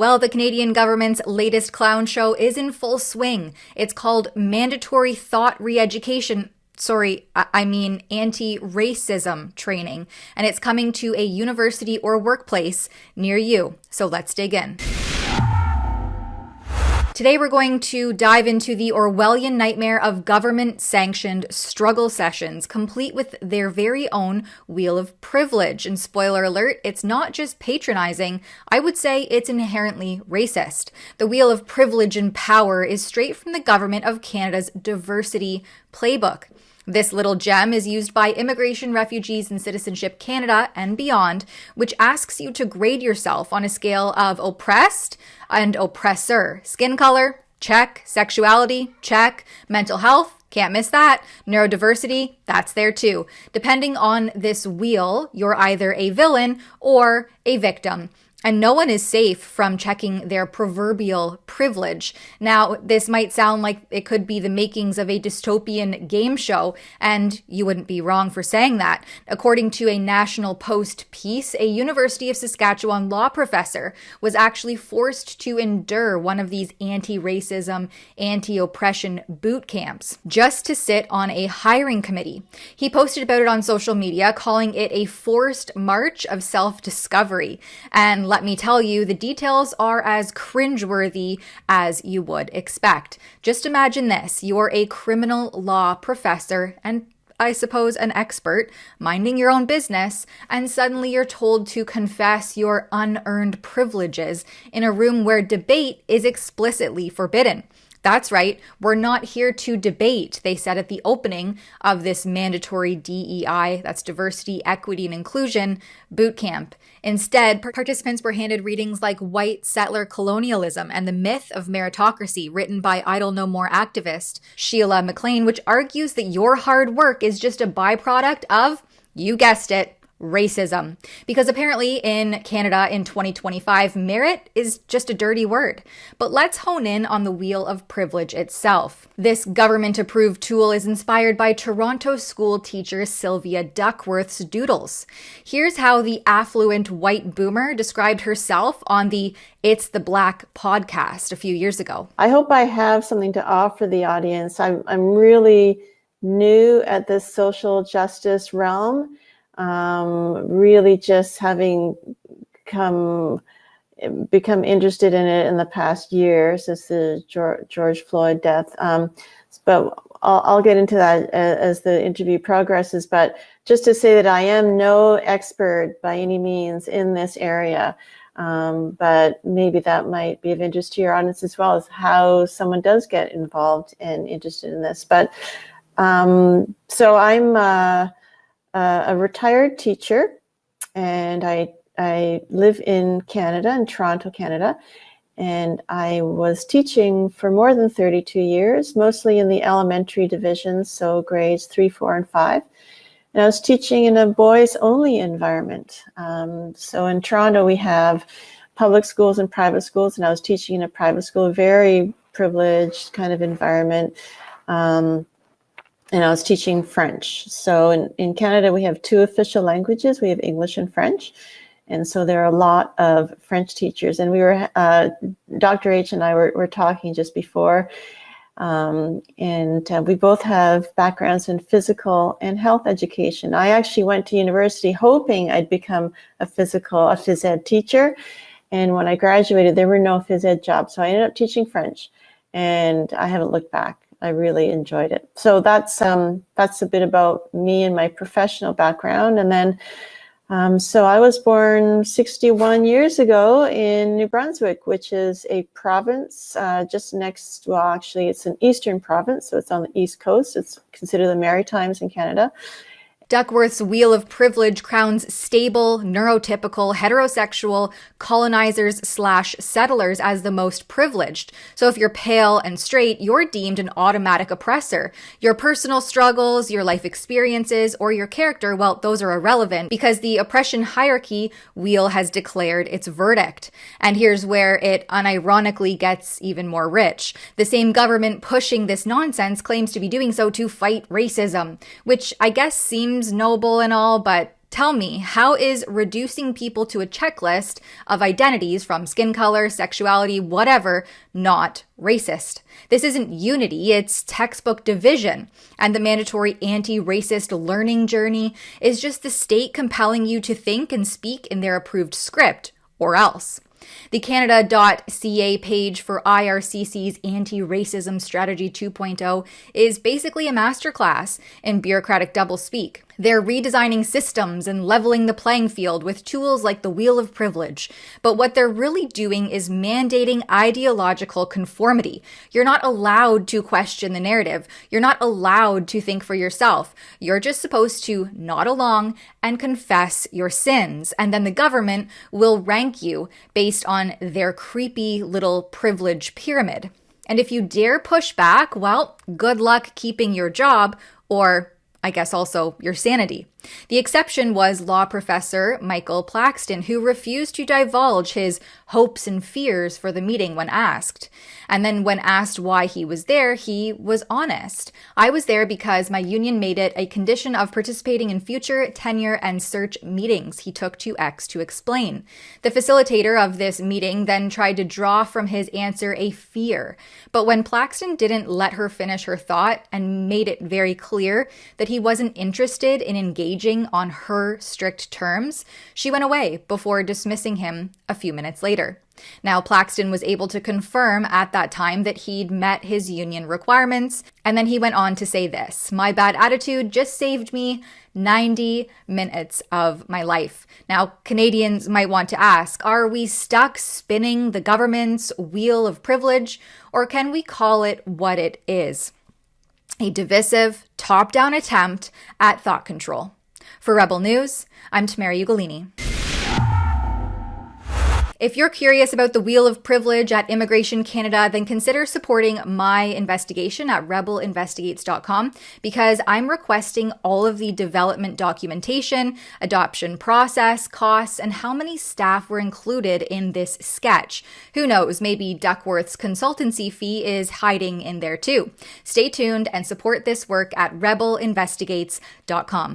Well, the Canadian government's latest clown show is in full swing. It's called Mandatory Thought Re-Education. I mean anti-racism training, and it's coming to a university or workplace near you. So let's dig in. Today we're going to dive into the Orwellian nightmare of government-sanctioned struggle sessions, complete with their very own wheel of privilege. And spoiler alert, it's not just patronizing, I would say it's inherently racist. The wheel of privilege and power is straight from the Government of Canada's diversity playbook. This little gem is used by Immigration, Refugees, and Citizenship Canada and beyond, which asks you to grade yourself on a scale of oppressed and oppressor. Skin color, check. Sexuality, check. Mental health, can't miss that. Neurodiversity, that's there too. Depending on this wheel, you're either a villain or a victim. And no one is safe from checking their proverbial privilege. Now, this might sound like it could be the makings of a dystopian game show, and you wouldn't be wrong for saying that. According to a National Post piece, a University of Saskatchewan law professor was actually forced to endure one of these anti-racism, anti-oppression boot camps just to sit on a hiring committee. He posted about it on social media, calling it a forced march of self-discovery. And let me tell you, the details are as cringeworthy as you would expect. Just imagine this. You're a criminal law professor and I suppose an expert, minding your own business, and suddenly you're told to confess your unearned privileges in a room where debate is explicitly forbidden. That's right, we're not here to debate, they said at the opening of this mandatory DEI, that's diversity, equity, and inclusion, boot camp. Instead, participants were handed readings like White Settler Colonialism and the Myth of Meritocracy, written by Idle No More activist Sheila McLean, which argues that your hard work is just a byproduct of, you guessed it, racism. Because apparently in Canada in 2025, merit is just a dirty word. But let's hone in on the wheel of privilege itself. This government-approved tool is inspired by Toronto school teacher Sylvia Duckworth's doodles. Here's how the affluent white boomer described herself on the It's the Black podcast a few years ago. I hope I have something to offer the audience. I'm really new at this social justice realm. Really just having become interested in it in the past year since the George Floyd death. But I'll get into that as the interview progresses. But just to say that I am no expert by any means in this area. But maybe that might be of interest to your audience as well, as how someone does get involved and interested in this. But so I'm a retired teacher, and I live in Canada, in Toronto, Canada, and I was teaching for more than 32 years, mostly in the elementary divisions, so grades 3, 4, and 5. And I was teaching in a boys-only environment. So in Toronto, we have public schools and private schools, and I was teaching in a private school, a very privileged kind of environment. And I was teaching French. So in Canada, we have 2 official languages. We have English and French. And so there are a lot of French teachers. And we were, Dr. H and I were talking just before. And we both have backgrounds in physical and health education. I actually went to university hoping I'd become a phys ed teacher. And when I graduated, there were no phys ed jobs. So I ended up teaching French. And I haven't looked back. I really enjoyed it. So that's a bit about me and my professional background. And then, so I was born 61 years ago in New Brunswick, which is a province just next, well, actually it's an eastern province. So it's on the East Coast. It's considered the Maritimes in Canada. Duckworth's wheel of privilege crowns stable, neurotypical, heterosexual colonizers/settlers as the most privileged. So if you're pale and straight, you're deemed an automatic oppressor. Your personal struggles, your life experiences, or your character, well, those are irrelevant because the oppression hierarchy wheel has declared its verdict. And here's where it unironically gets even more rich. The same government pushing this nonsense claims to be doing so to fight racism, which I guess seems noble and all, but Tell me, how is reducing people to a checklist of identities from skin color, sexuality, whatever, not racist? This isn't unity, it's textbook division. And the mandatory anti-racist learning journey is just the state compelling you to think and speak in their approved script, or else. The Canada.ca page for IRCC's Anti-Racism Strategy 2.0 is basically a masterclass in bureaucratic doublespeak. They're redesigning systems and leveling the playing field with tools like the wheel of privilege. But what they're really doing is mandating ideological conformity. You're not allowed to question the narrative. You're not allowed to think for yourself. You're just supposed to nod along and confess your sins. And then the government will rank you based on their creepy little privilege pyramid. And if you dare push back, well, good luck keeping your job, or I guess also your sanity. The exception was law professor Michael Plaxton, who refused to divulge his hopes and fears for the meeting when asked. And then when asked why he was there, he was honest. I was there because my union made it a condition of participating in future tenure and search meetings, he took to X to explain. The facilitator of this meeting then tried to draw from his answer a fear. But when Plaxton didn't let her finish her thought and made it very clear that he wasn't interested in engaging on her strict terms, she went away before dismissing him a few minutes later. Now, Plaxton was able to confirm at that time that he'd met his union requirements, and then he went on to say this: "My bad attitude just saved me 90 minutes of my life." Now, Canadians might want to ask, are we stuck spinning the government's wheel of privilege, or can we call it what it is? A divisive, top-down attempt at thought control. For Rebel News, I'm Tamara Ugolini. If you're curious about the Wheel of Privilege at Immigration Canada, then consider supporting my investigation at rebelinvestigates.com, because I'm requesting all of the development documentation, adoption process, costs, and how many staff were included in this sketch. Who knows, maybe Duckworth's consultancy fee is hiding in there too. Stay tuned and support this work at rebelinvestigates.com.